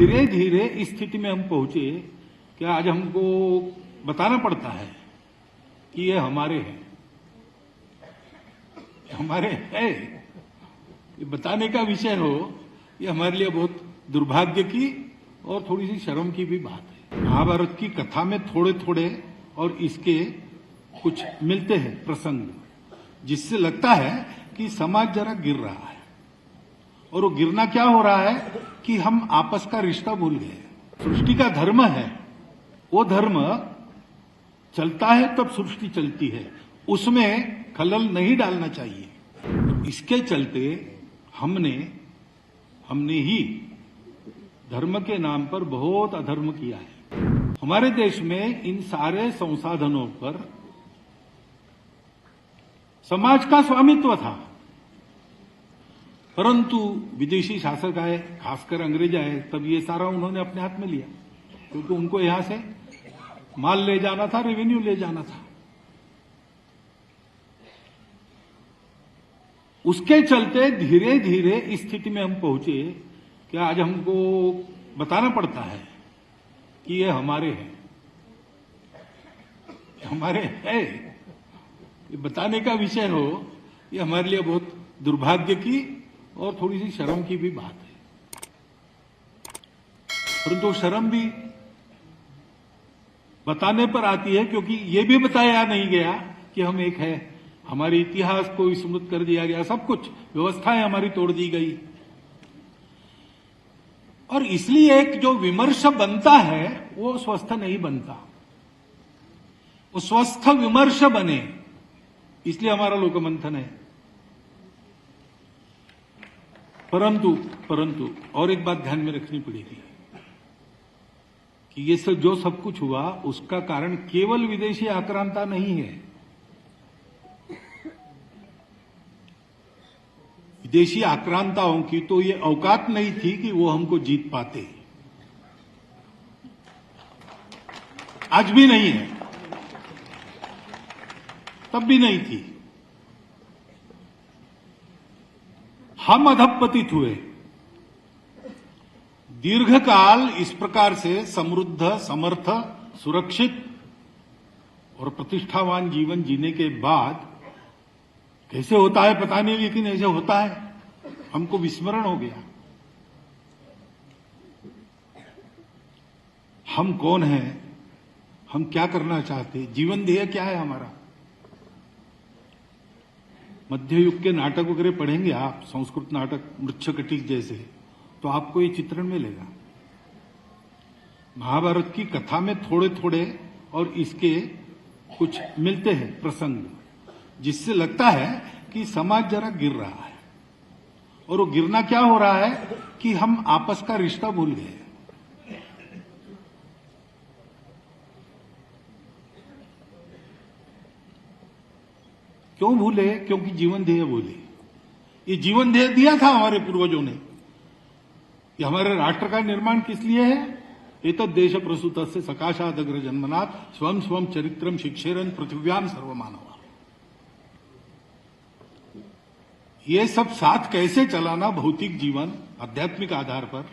धीरे धीरे इस स्थिति में हम पहुंचे कि आज हमको बताना पड़ता है कि ये हमारे हैं, हमारे है। ये बताने का विषय हो, ये हमारे लिए बहुत दुर्भाग्य की और थोड़ी सी शर्म की भी बात है। महाभारत की कथा में थोड़े थोड़े और इसके कुछ मिलते हैं प्रसंग, जिससे लगता है कि समाज जरा गिर रहा है। और वो गिरना क्या हो रहा है कि हम आपस का रिश्ता भूल गए। सृष्टि का धर्म है, वो धर्म चलता है तब सृष्टि चलती है, उसमें खलल नहीं डालना चाहिए। तो इसके चलते हमने ही धर्म के नाम पर बहुत अधर्म किया है। हमारे देश में इन सारे संसाधनों पर समाज का स्वामित्व था, परंतु विदेशी शासक आए, खासकर अंग्रेज आए, तब ये सारा उन्होंने अपने हाथ में लिया, क्योंकि उनको यहां से माल ले जाना था, रेवेन्यू ले जाना था। उसके चलते धीरे धीरे इस स्थिति में हम पहुंचे कि आज हमको बताना पड़ता है कि ये हमारे हैं, हमारे है। ये बताने का विषय हो, ये हमारे लिए बहुत दुर्भाग्य की और थोड़ी सी शर्म की भी बात है। परंतु शर्म भी बताने पर आती है, क्योंकि ये भी बताया नहीं गया कि हम एक है। हमारे इतिहास को विस्मृत कर दिया गया, सब कुछ व्यवस्थाएं हमारी तोड़ दी गई। और इसलिए एक जो विमर्श बनता है वो स्वस्थ नहीं बनता, वो स्वस्थ विमर्श बने, इसलिए हमारा लोकमंथन है। परंतु और एक बात ध्यान में रखनी पड़ेगी कि ये जो सब कुछ हुआ उसका कारण केवल विदेशी आक्रांता नहीं है। विदेशी आक्रांताओं की तो ये औकात नहीं थी कि वो हमको जीत पाते, आज भी नहीं है, तब भी नहीं थी। हम अधपतित हुए। दीर्घकाल इस प्रकार से समृद्ध, समर्थ, सुरक्षित और प्रतिष्ठावान जीवन जीने के बाद कैसे होता है पता नहीं, लेकिन ऐसे होता है, हमको विस्मरण हो गया। हम कौन हैं, हम क्या करना चाहते हैं, जीवन ध्येय क्या है हमारा। मध्य युग के नाटक वगैरह पढ़ेंगे आप, संस्कृत नाटक मृच्छकटिक जैसे, तो आपको ये चित्रण मिलेगा। महाभारत की कथा में थोड़े थोड़े और इसके कुछ मिलते हैं प्रसंग, जिससे लगता है कि समाज जरा गिर रहा है। और वो गिरना क्या हो रहा है कि हम आपस का रिश्ता भूल गए। क्यों भूले? क्योंकि जीवन ध्येय भूले। ये जीवन ध्येय दिया था हमारे पूर्वजों ने। ये हमारे राष्ट्र का निर्माण किस लिए है? एतद् देश प्रसूतस्य सकाशादग्र जन्मनात् स्वयं स्वयं चरित्रम शिक्षेरन पृथिव्याम सर्वमानवा। ये सब साथ कैसे चलाना, भौतिक जीवन आध्यात्मिक आधार पर,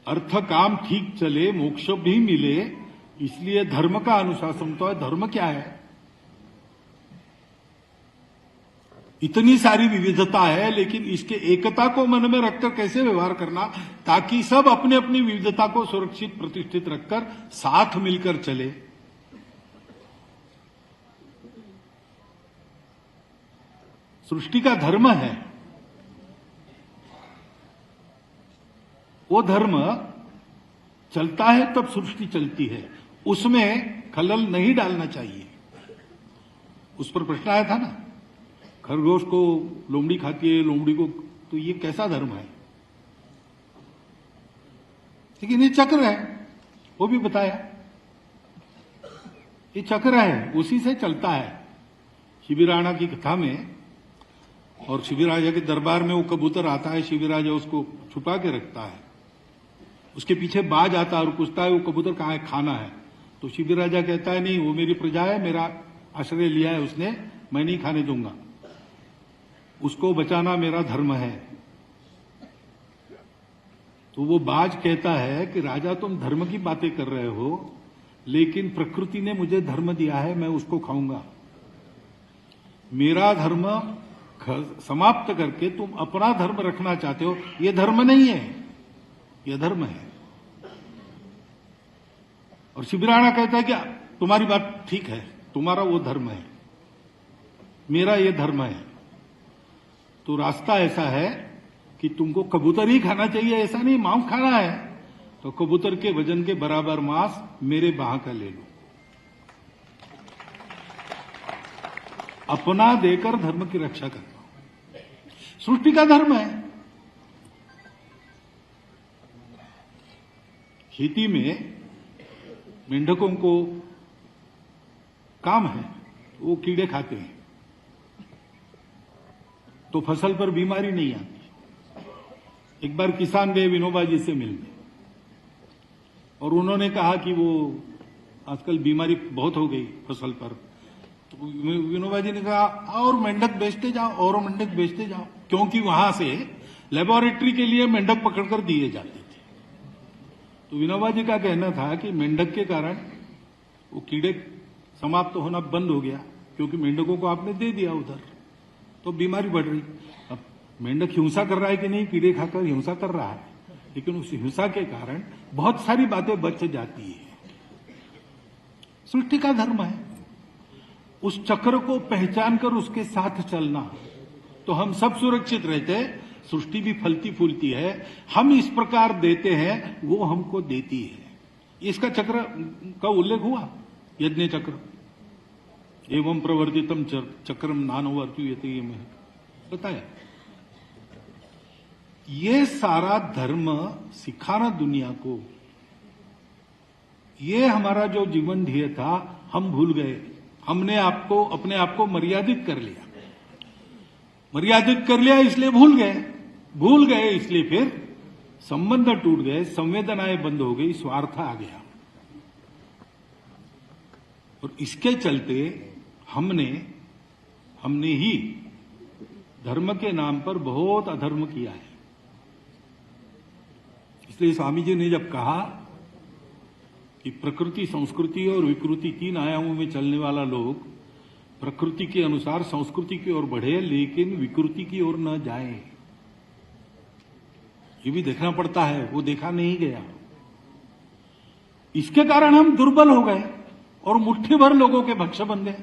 अर्थ काम ठीक चले, मोक्ष भी मिले, इसलिए धर्म का अनुशासन तो है। धर्म क्या है? इतनी सारी विविधता है, लेकिन इसके एकता को मन में रखकर कैसे व्यवहार करना, ताकि सब अपने अपनी विविधता को सुरक्षित प्रतिष्ठित रखकर साथ मिलकर चले। सृष्टि का धर्म है, वो धर्म चलता है तब सृष्टि चलती है, उसमें खलल नहीं डालना चाहिए। उस पर प्रश्न आया था ना, खरगोश को लोमड़ी खाती है, लोमड़ी को, तो ये कैसा धर्म है? लेकिन ये चक्र है, वो भी बताया, ये चक्र है, उसी से चलता है। शिबिराणा की कथा में, और शिबिराजा के दरबार में वो कबूतर आता है, शिबिराजा उसको छुपा के रखता है, उसके पीछे बाज आता है और पूछता है वो कबूतर कहाँ है, खाना है। तो शिबिराजा कहता है नहीं, वो मेरी प्रजा है, मेरा आश्रय लिया है उसने, मैं नहीं खाने दूंगा, उसको बचाना मेरा धर्म है। तो वो बाज कहता है कि राजा तुम धर्म की बातें कर रहे हो, लेकिन प्रकृति ने मुझे धर्म दिया है, मैं उसको खाऊंगा। मेरा धर्म समाप्त करके तुम अपना धर्म रखना चाहते हो, यह धर्म नहीं है, यह धर्म है। और शिवराणा कहता है कि तुम्हारी बात ठीक है, तुम्हारा वो धर्म है, मेरा ये धर्म है। तो रास्ता ऐसा है कि तुमको कबूतर ही खाना चाहिए, ऐसा नहीं मांस खाना है तो कबूतर के वजन के बराबर मांस मेरे बाह का ले लो। अपना देकर धर्म की रक्षा करना सृष्टि का धर्म है। खेती में मेंढकों को काम है, वो कीड़े खाते हैं तो फसल पर बीमारी नहीं आती। एक बार किसान गए विनोबा जी से मिलने और उन्होंने कहा कि वो आजकल बीमारी बहुत हो गई फसल पर। तो विनोबा जी ने कहा और मेंढक बेचते जाओ, और मेंढक बेचते जाओ, क्योंकि वहां से लेबोरेटरी के लिए मेंढक पकड़कर दिए जाते थे। तो विनोबा जी का कहना था कि मेंढक के कारण वो कीड़े समाप्त होना बंद हो गया, क्योंकि मेंढकों को आपने दे दिया उधर, तो बीमारी बढ़ रही। अब मेंढक हिंसा कर रहा है कि नहीं, कीड़े खाकर हिंसा कर रहा है, लेकिन उस हिंसा के कारण बहुत सारी बातें बच जाती है। सृष्टि का धर्म है, उस चक्र को पहचान कर उसके साथ चलना, तो हम सब सुरक्षित रहते हैं। सृष्टि भी फलती फूलती है, हम इस प्रकार देते हैं, वो हमको देती है। इसका चक्र का उल्लेख हुआ यज्ञ चक्र, एवं प्रवर्तितम चक्रम नानोवर्त्युयते, ये में बताया। ये सारा धर्म सिखाना दुनिया को, ये हमारा जो जीवन ध्येय था हम भूल गए। हमने अपने आप को मर्यादित कर लिया, इसलिए भूल गए इसलिए फिर संबंध टूट गए, संवेदनाएं बंद हो गई, स्वार्थ आ गया। और इसके चलते हमने ही धर्म के नाम पर बहुत अधर्म किया है। इसलिए स्वामी जी ने जब कहा कि प्रकृति, संस्कृति और विकृति, 3 आयामों में चलने वाला लोग प्रकृति के अनुसार संस्कृति की ओर बढ़े, लेकिन विकृति की ओर न जाए, ये भी देखना पड़ता है, वो देखा नहीं गया। इसके कारण हम दुर्बल हो गए और मुट्ठी भर लोगों के भक्ष्य बन गए।